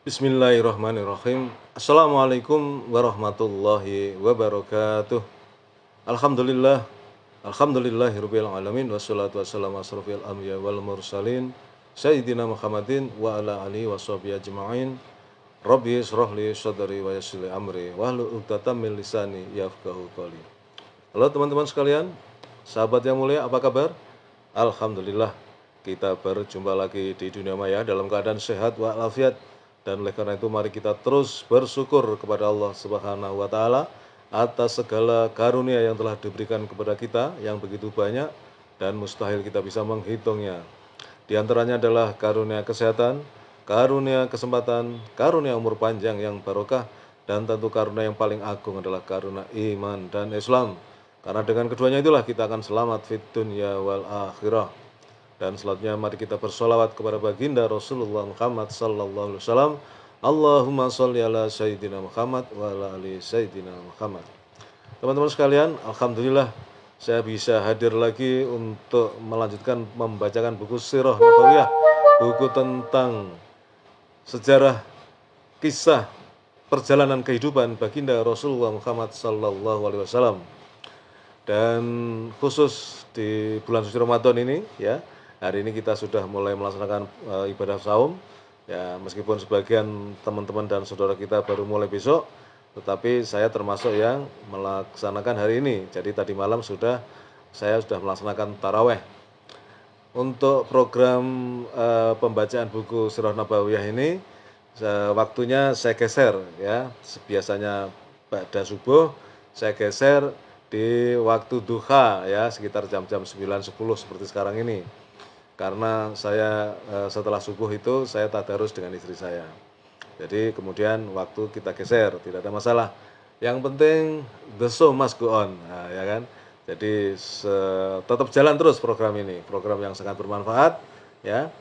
Bismillahirrahmanirrahim. Assalamualaikum warahmatullahi wabarakatuh. Alhamdulillah. Alhamdulillahirabbil alamin wassalatu wassalamu asrofil anbiya wal mursalin sayyidina Muhammadin wa ala alihi washabihi ajmain. Rabbi israh li sadri wa yassir li amri wahlul 'uqdatam min lisani yafqahu qawli. Halo teman-teman sekalian, sahabat yang mulia, apa kabar? Alhamdulillah, kita berjumpa lagi di dunia maya dalam keadaan sehat walafiat. Dan oleh karena itu mari kita terus bersyukur kepada Allah Subhanahu wa taala atas segala karunia yang telah diberikan kepada kita yang begitu banyak dan mustahil kita bisa menghitungnya. Di antaranya adalah karunia kesehatan, karunia kesempatan, karunia umur panjang yang barokah, dan tentu karunia yang paling agung adalah karunia iman dan Islam. Karena dengan keduanya itulah kita akan selamat fid dunya wal akhirah. Dan selanjutnya mari kita bersolawat kepada baginda Rasulullah Muhammad sallallahu alaihi wasallam. Allahumma sholli ala sayyidina Muhammad wa ala ali sayyidina Muhammad. Teman-teman sekalian, alhamdulillah saya bisa hadir lagi untuk melanjutkan membacakan buku Sirah Nabawiyah, buku tentang sejarah kisah perjalanan kehidupan baginda Rasulullah Muhammad sallallahu alaihi wasallam. Dan khusus di bulan suci Ramadan ini ya, hari ini kita sudah mulai melaksanakan ibadah saum. Ya, meskipun sebagian teman-teman dan saudara kita baru mulai besok, tetapi saya termasuk yang melaksanakan hari ini. Jadi tadi malam saya sudah melaksanakan taraweh. Untuk program pembacaan buku Sirah Nabawiyah ini, waktunya saya geser ya. Biasanya ba'da subuh, saya geser di waktu duha ya, sekitar jam-jam 9-10 seperti sekarang ini. Karena saya setelah subuh itu saya tadarus dengan istri saya. Jadi kemudian waktu kita geser, tidak ada masalah. Yang penting the show must go on, nah, ya kan. Jadi tetap jalan terus program ini, program yang sangat bermanfaat, ya.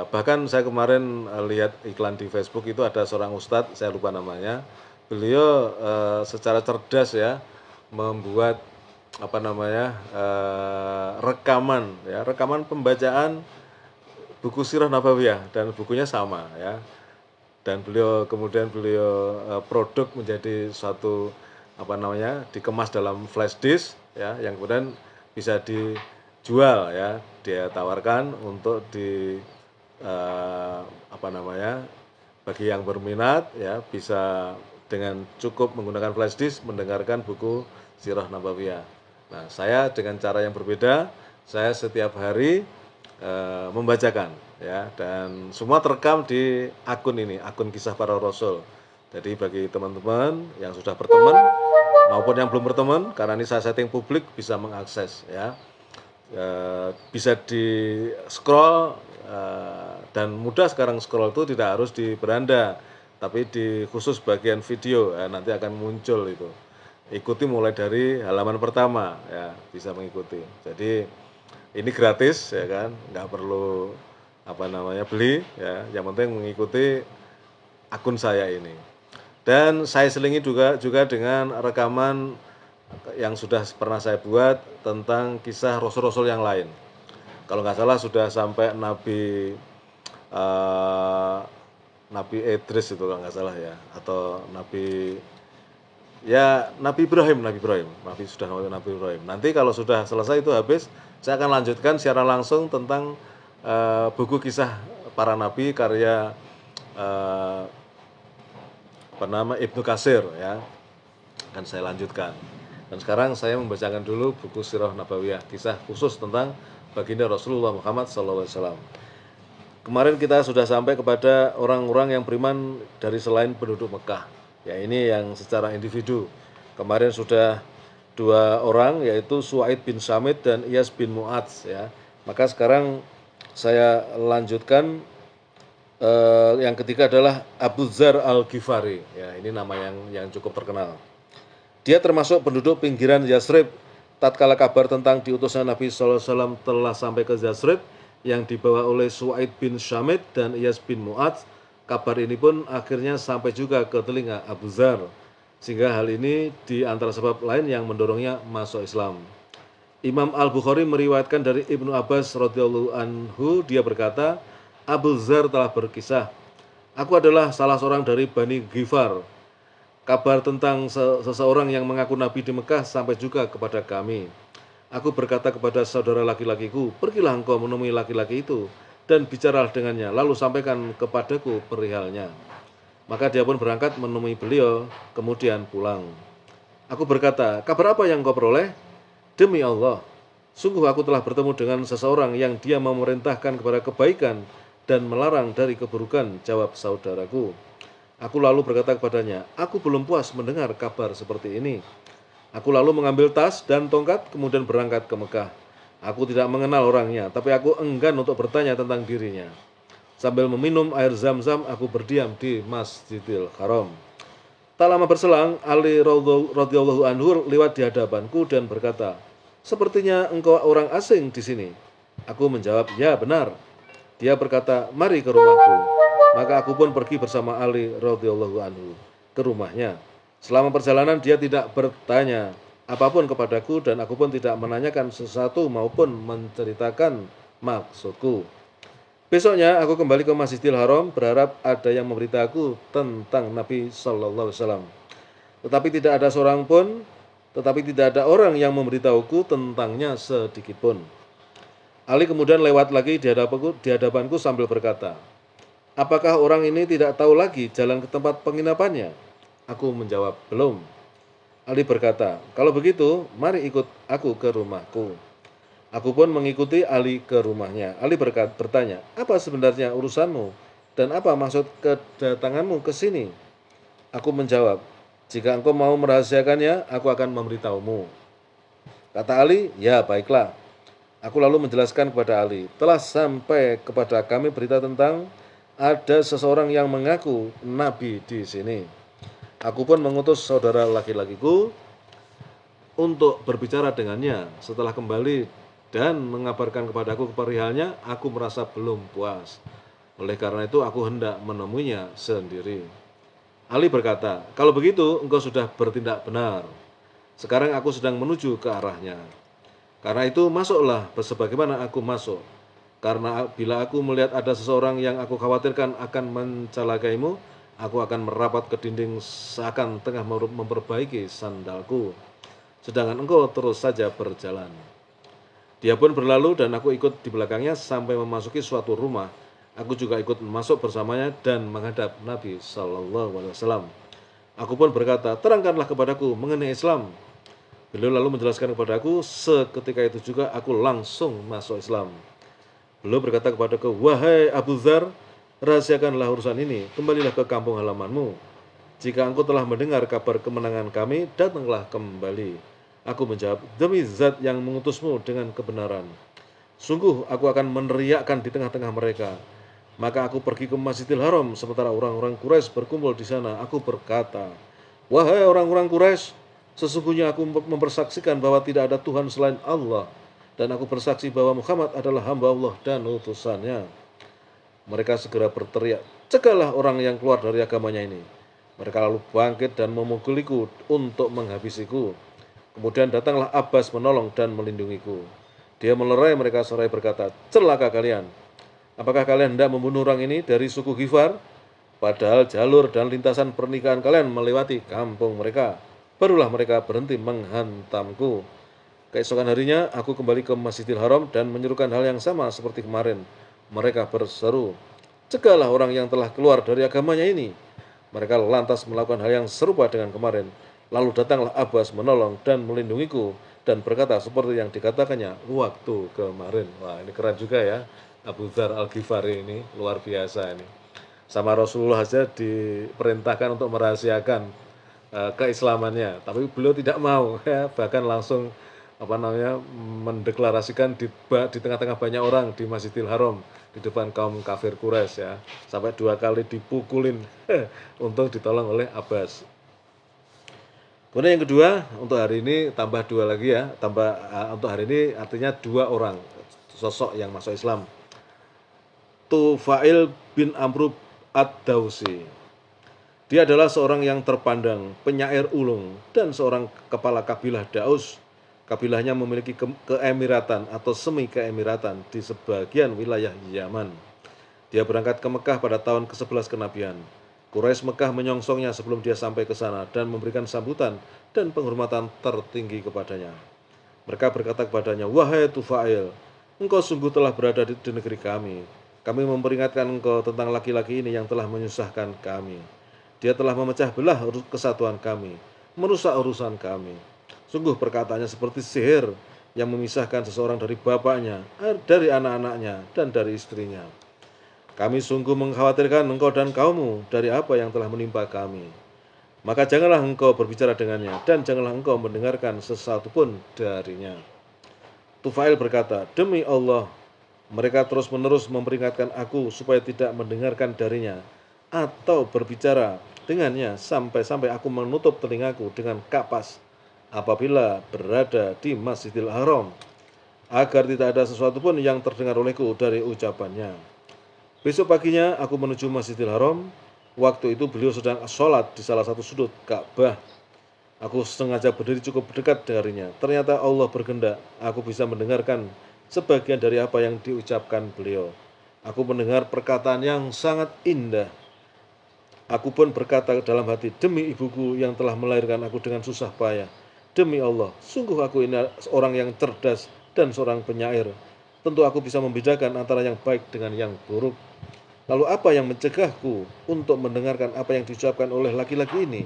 Bahkan saya kemarin lihat iklan di Facebook itu ada seorang ustadz, saya lupa namanya. Beliau secara cerdas ya membuat rekaman pembacaan buku Sirah Nabawiyah, dan bukunya sama ya. Dan kemudian beliau produk menjadi satu dikemas dalam flash disk ya, yang kemudian bisa dijual ya, dia tawarkan untuk bagi yang berminat ya, bisa dengan cukup menggunakan flash disk mendengarkan buku Sirah Nabawiyah. Nah, saya dengan cara yang berbeda, saya setiap hari membacakan ya, dan semua terekam di akun ini, akun kisah para rasul. Jadi bagi teman-teman yang sudah berteman maupun yang belum berteman, karena ini saya setting publik, bisa mengakses ya. Bisa di scroll, dan mudah sekarang scroll itu tidak harus di beranda, tapi di khusus bagian video ya, nanti akan muncul itu. Ikuti mulai dari halaman pertama ya, bisa mengikuti. Jadi ini gratis ya kan, nggak perlu beli ya, yang penting mengikuti akun saya ini. Dan saya selingi juga dengan rekaman yang sudah pernah saya buat tentang kisah rasul-rasul yang lain. Kalau nggak salah sudah sampai Nabi Idris itu kalau nggak salah ya, atau Nabi Ibrahim. Nabi Ibrahim. Nanti kalau sudah selesai itu habis, saya akan lanjutkan secara langsung tentang buku kisah para nabi karya Ibnu Katsir ya. Akan saya lanjutkan. Dan sekarang saya membacakan dulu buku Sirah Nabawiyah, kisah khusus tentang baginda Rasulullah Muhammad SAW. Kemarin kita sudah sampai kepada orang-orang yang beriman dari selain penduduk Mekah. Ya, ini yang secara individu. Kemarin sudah 2 orang, yaitu Suaid bin Samit dan Iyas bin Mu'adz ya. Maka sekarang saya lanjutkan, yang ketiga adalah Abu Dzar Al-Ghifari. Ya, ini nama yang cukup terkenal. Dia termasuk penduduk pinggiran Yasrib. Tatkala kabar tentang diutusnya Nabi SAW telah sampai ke Yasrib yang dibawa oleh Suaid bin Samit dan Iyas bin Mu'adz, kabar ini pun akhirnya sampai juga ke telinga Abu Dzar, sehingga hal ini di antara sebab lain yang mendorongnya masuk Islam. Imam Al-Bukhari meriwayatkan dari Ibnu Abbas radhiyallahu anhu, dia berkata, Abu Dzar telah berkisah, Aku adalah salah seorang dari Bani Ghifar. Kabar tentang seseorang yang mengaku nabi di Mekah sampai juga kepada kami. Aku berkata kepada saudara laki-lakiku, pergilah engkau menemui laki-laki itu dan bicaralah dengannya, lalu sampaikan kepadaku perihalnya. Maka dia pun berangkat menemui beliau, kemudian pulang. Aku berkata, kabar apa yang kau peroleh? Demi Allah, sungguh aku telah bertemu dengan seseorang yang dia memerintahkan kepada kebaikan dan melarang dari keburukan, jawab saudaraku. Aku lalu berkata kepadanya, aku belum puas mendengar kabar seperti ini. Aku lalu mengambil tas dan tongkat, kemudian berangkat ke Mekah. Aku tidak mengenal orangnya, tapi aku enggan untuk bertanya tentang dirinya. Sambil meminum air zam-zam, aku berdiam di Masjidil Haram. Tak lama berselang, Ali radhiyallahu anhu lewat di hadapanku dan berkata, sepertinya engkau orang asing di sini. Aku menjawab, ya benar. Dia berkata, mari ke rumahku. Maka aku pun pergi bersama Ali radhiyallahu anhu ke rumahnya. Selama perjalanan dia tidak bertanya apapun kepadaku dan aku pun tidak menanyakan sesuatu maupun menceritakan maksudku. Besoknya aku kembali ke Masjidil Haram berharap ada yang memberitahu tentang Nabi Sallallahu Alaihi Wasallam. Tetapi tidak ada orang yang memberitahuku tentangnya sedikit pun. Ali kemudian lewat lagi di hadapanku sambil berkata, apakah orang ini tidak tahu lagi jalan ke tempat penginapannya? Aku menjawab, belum. Ali berkata, kalau begitu, mari ikut aku ke rumahku. Aku pun mengikuti Ali ke rumahnya. Ali bertanya, apa sebenarnya urusanmu? Dan apa maksud kedatanganmu ke sini? Aku menjawab, jika engkau mau merahasiakannya, aku akan memberitahumu. Kata Ali, ya baiklah. Aku lalu menjelaskan kepada Ali, telah sampai kepada kami berita tentang ada seseorang yang mengaku nabi di sini. Aku pun mengutus saudara laki-lakiku untuk berbicara dengannya. Setelah kembali dan mengabarkan kepadaku perihalnya, aku merasa belum puas. Oleh karena itu aku hendak menemuinya sendiri. Ali berkata, kalau begitu engkau sudah bertindak benar. Sekarang aku sedang menuju ke arahnya. Karena itu masuklah sebagaimana aku masuk. Karena bila aku melihat ada seseorang yang aku khawatirkan akan mencelakaimu, aku akan merapat ke dinding seakan tengah memperbaiki sandalku. Sedangkan engkau terus saja berjalan. Dia pun berlalu dan aku ikut di belakangnya sampai memasuki suatu rumah. Aku juga ikut masuk bersamanya dan menghadap Nabi Sallallahu Alaihi Wasallam. Aku pun berkata, terangkanlah kepadaku mengenai Islam. Beliau lalu menjelaskan kepadaku, seketika itu juga aku langsung masuk Islam. Beliau berkata kepadaku, wahai Abu Dzar, rahasiakanlah urusan ini, kembalilah ke kampung halamanmu. Jika engkau telah mendengar kabar kemenangan kami, datanglah kembali. Aku menjawab, demi zat yang mengutusmu dengan kebenaran. Sungguh aku akan meneriakkan di tengah-tengah mereka. Maka aku pergi ke Masjidil Haram, sementara orang-orang Quraisy berkumpul di sana. Aku berkata, wahai orang-orang Quraisy, sesungguhnya aku mempersaksikan bahwa tidak ada Tuhan selain Allah. Dan aku bersaksi bahwa Muhammad adalah hamba Allah dan utusannya. Mereka segera berteriak, cegahlah orang yang keluar dari agamanya ini. Mereka lalu bangkit dan memukuliku untuk menghabisiku. Kemudian datanglah Abbas menolong dan melindungiku. Dia melerai mereka seraya berkata, celaka kalian. Apakah kalian hendak membunuh orang ini dari suku Ghifar? Padahal jalur dan lintasan pernikahan kalian melewati kampung mereka. Barulah mereka berhenti menghantamku. Keesokan harinya aku kembali ke Masjidil Haram dan menyerukan hal yang sama seperti kemarin. Mereka berseru, cegahlah orang yang telah keluar dari agamanya ini. Mereka lantas melakukan hal yang serupa dengan kemarin. Lalu datanglah Abbas menolong dan melindungiku dan berkata seperti yang dikatakannya waktu kemarin. Wah, ini keren juga ya. Abu Dzar Al-Ghifari ini luar biasa ini. Sama Rasulullah saja diperintahkan untuk merahasiakan keislamannya, tapi beliau tidak mau ya, bahkan langsung mendeklarasikan di tengah-tengah banyak orang di Masjidil Haram di depan kaum kafir Quraisy ya, sampai 2 kali dipukulin untuk ditolong oleh Abbas. Kemudian yang kedua, untuk hari ini tambah 2 lagi ya, untuk hari ini artinya 2 orang sosok yang masuk Islam. Tufail bin Amr ad-Dausi. Dia adalah seorang yang terpandang, penyair ulung, dan seorang kepala kabilah Daus. Kabilahnya memiliki keemiratan atau semi keemiratan di sebagian wilayah Yaman. Dia berangkat ke Mekah pada tahun ke-11 kenabian. Quraisy Mekah menyongsongnya sebelum dia sampai ke sana dan memberikan sambutan dan penghormatan tertinggi kepadanya. Mereka berkata kepadanya, "Wahai Tufail, engkau sungguh telah berada di negeri kami. Kami memperingatkan engkau tentang laki-laki ini yang telah menyusahkan kami. Dia telah memecah belah kesatuan kami, merusak urusan kami. Sungguh perkataannya seperti sihir yang memisahkan seseorang dari bapaknya, dari anak-anaknya, dan dari istrinya. Kami sungguh mengkhawatirkan engkau dan kaummu dari apa yang telah menimpa kami. Maka janganlah engkau berbicara dengannya, dan janganlah engkau mendengarkan sesuatu pun darinya." Tufail berkata, "Demi Allah, mereka terus-menerus memperingatkan aku supaya tidak mendengarkan darinya atau berbicara dengannya sampai-sampai aku menutup telingaku dengan kapas apabila berada di Masjidil Haram, agar tidak ada sesuatu pun yang terdengar olehku dari ucapannya. Besok paginya aku menuju Masjidil Haram. Waktu itu beliau sedang sholat di salah satu sudut Ka'bah. Aku sengaja berdiri cukup dekat darinya. Ternyata Allah berkehendak aku bisa mendengarkan sebagian dari apa yang diucapkan beliau. Aku mendengar perkataan yang sangat indah. Aku pun berkata dalam hati, demi ibuku yang telah melahirkan aku dengan susah payah. Demi Allah, sungguh aku ini orang yang cerdas dan seorang penyair. Tentu aku bisa membedakan antara yang baik dengan yang buruk. Lalu apa yang mencegahku untuk mendengarkan apa yang diucapkan oleh laki-laki ini?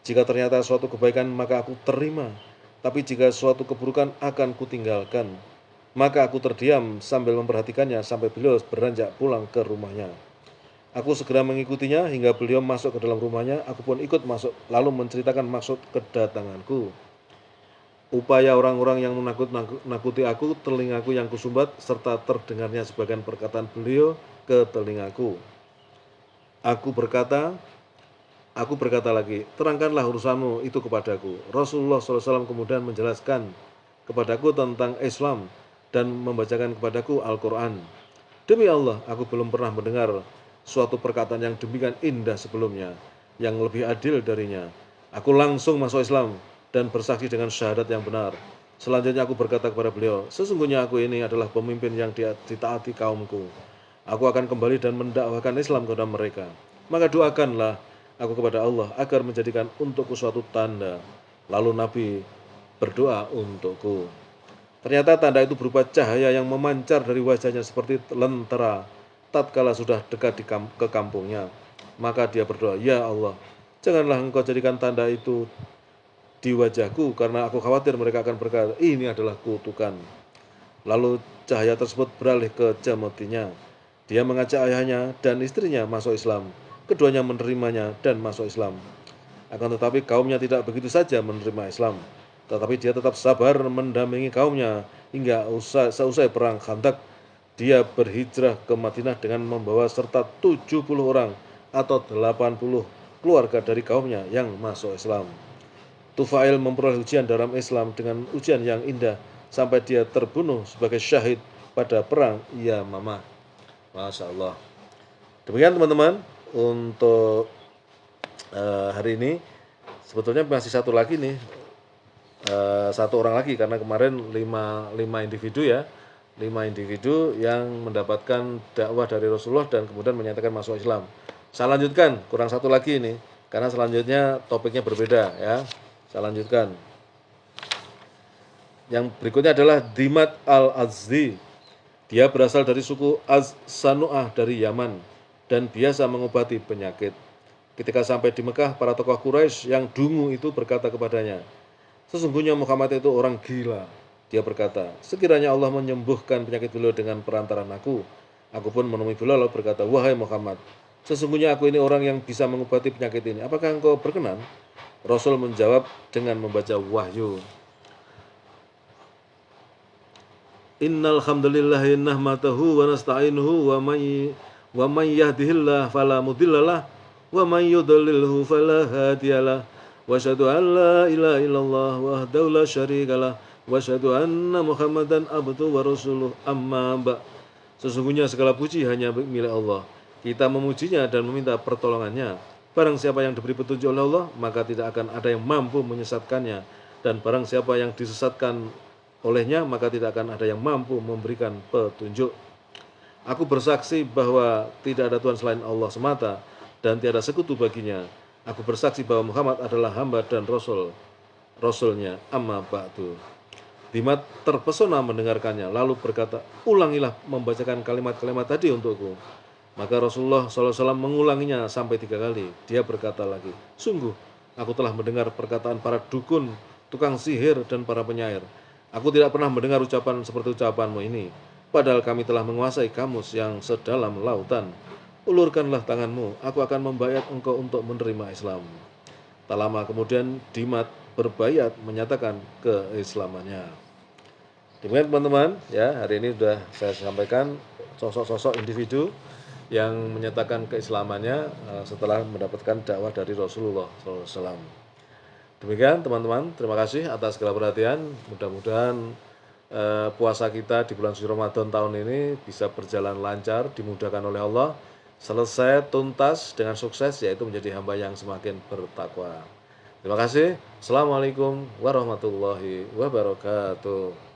Jika ternyata suatu kebaikan maka aku terima, tapi jika suatu keburukan akan kutinggalkan. Maka aku terdiam sambil memperhatikannya sampai beliau beranjak pulang ke rumahnya. Aku segera mengikutinya hingga beliau masuk ke dalam rumahnya. Aku pun ikut masuk lalu menceritakan maksud kedatanganku. Upaya orang-orang yang menakut-nakuti aku, telingaku yang kusumbat, serta terdengarnya sebagian perkataan beliau ke telingaku. Aku berkata lagi, terangkanlah urusanmu itu kepadaku. Rasulullah SAW kemudian menjelaskan kepadaku tentang Islam dan membacakan kepadaku Al-Quran. Demi Allah, aku belum pernah mendengar suatu perkataan yang demikian indah sebelumnya, yang lebih adil darinya. Aku langsung masuk Islam dan bersaksi dengan syahadat yang benar. Selanjutnya aku berkata kepada beliau, sesungguhnya aku ini adalah pemimpin yang ditaati kaumku. Aku akan kembali dan mendakwahkan Islam kepada mereka. Maka doakanlah aku kepada Allah agar menjadikan untukku suatu tanda. Lalu Nabi berdoa untukku. Ternyata tanda itu berupa cahaya yang memancar dari wajahnya seperti lentera tatkala sudah dekat ke kampungnya. Maka dia berdoa, ya Allah, janganlah engkau jadikan tanda itu di wajahku, karena aku khawatir mereka akan berkata, ini adalah kutukan. Lalu cahaya tersebut beralih ke jematinya. Dia mengajak ayahnya dan istrinya masuk Islam. Keduanya menerimanya dan masuk Islam. Akan tetapi kaumnya tidak begitu saja menerima Islam, tetapi dia tetap sabar mendampingi kaumnya hingga seusai perang Khandaq. Dia berhijrah ke Madinah dengan membawa serta 70 orang atau 80 keluarga dari kaumnya yang masuk Islam. Tufail memperoleh ujian dalam Islam dengan ujian yang indah sampai dia terbunuh sebagai syahid pada perang Yamamah. Masya Allah. Demikian teman-teman untuk hari ini. Sebetulnya masih satu lagi nih, satu orang lagi, karena kemarin lima individu ya, 5 individu yang mendapatkan dakwah dari Rasulullah dan kemudian menyatakan masuk Islam. Saya lanjutkan, kurang satu lagi ini, karena selanjutnya topiknya berbeda ya. Saya lanjutkan. Yang berikutnya adalah Dimat al-Azdi. Dia berasal dari suku Az-Sanu'ah dari Yaman dan biasa mengobati penyakit. Ketika sampai di Mekah, para tokoh Quraisy yang dungu itu berkata kepadanya, sesungguhnya Muhammad itu orang gila. Dia berkata, sekiranya Allah menyembuhkan penyakit beliau dengan perantaran aku pun menemui beliau lalu berkata, wahai Muhammad, sesungguhnya aku ini orang yang bisa mengobati penyakit ini. Apakah engkau berkenan? Rasul menjawab dengan membaca wahyu. Innal hamdalillahi nahmatahu wa nasta'inuhu wa may yahdihillahu fala mudhillalah wa may yudlilhu fala hadiyalah. Wa asyhadu an la ilaha illallah wahdahu la syarikalah wa asyhadu anna Muhammadan abduhu wa rasuluh, amma ba'. Sesungguhnya segala puji hanya milik Allah. Kita memujinya dan meminta pertolongannya. Barang siapa yang diberi petunjuk oleh Allah, maka tidak akan ada yang mampu menyesatkannya. Dan barang siapa yang disesatkan olehnya, maka tidak akan ada yang mampu memberikan petunjuk. Aku bersaksi bahwa tidak ada Tuhan selain Allah semata dan tiada sekutu baginya. Aku bersaksi bahwa Muhammad adalah hamba dan rasulnya. Amma ba'du. Dimat terpesona mendengarkannya, lalu berkata, ulangilah membacakan kalimat-kalimat tadi untukku. Maka Rasulullah SAW mengulanginya sampai 3 kali. Dia berkata lagi, sungguh, aku telah mendengar perkataan para dukun, tukang sihir, dan para penyair. Aku tidak pernah mendengar ucapan seperti ucapanmu ini. Padahal kami telah menguasai kamus yang sedalam lautan. Ulurkanlah tanganmu, aku akan membayar engkau untuk menerima Islam. Tak lama kemudian Dimat berbayat menyatakan keislamannya. Demikian teman-teman, ya hari ini sudah saya sampaikan sosok-sosok individu yang menyatakan keislamannya setelah mendapatkan dakwah dari Rasulullah SAW. Demikian teman-teman, terima kasih atas segala perhatian. Mudah-mudahan puasa kita di bulan suci Ramadan tahun ini bisa berjalan lancar, dimudahkan oleh Allah, selesai tuntas dengan sukses, yaitu menjadi hamba yang semakin bertakwa. Terima kasih. Assalamualaikum warahmatullahi wabarakatuh.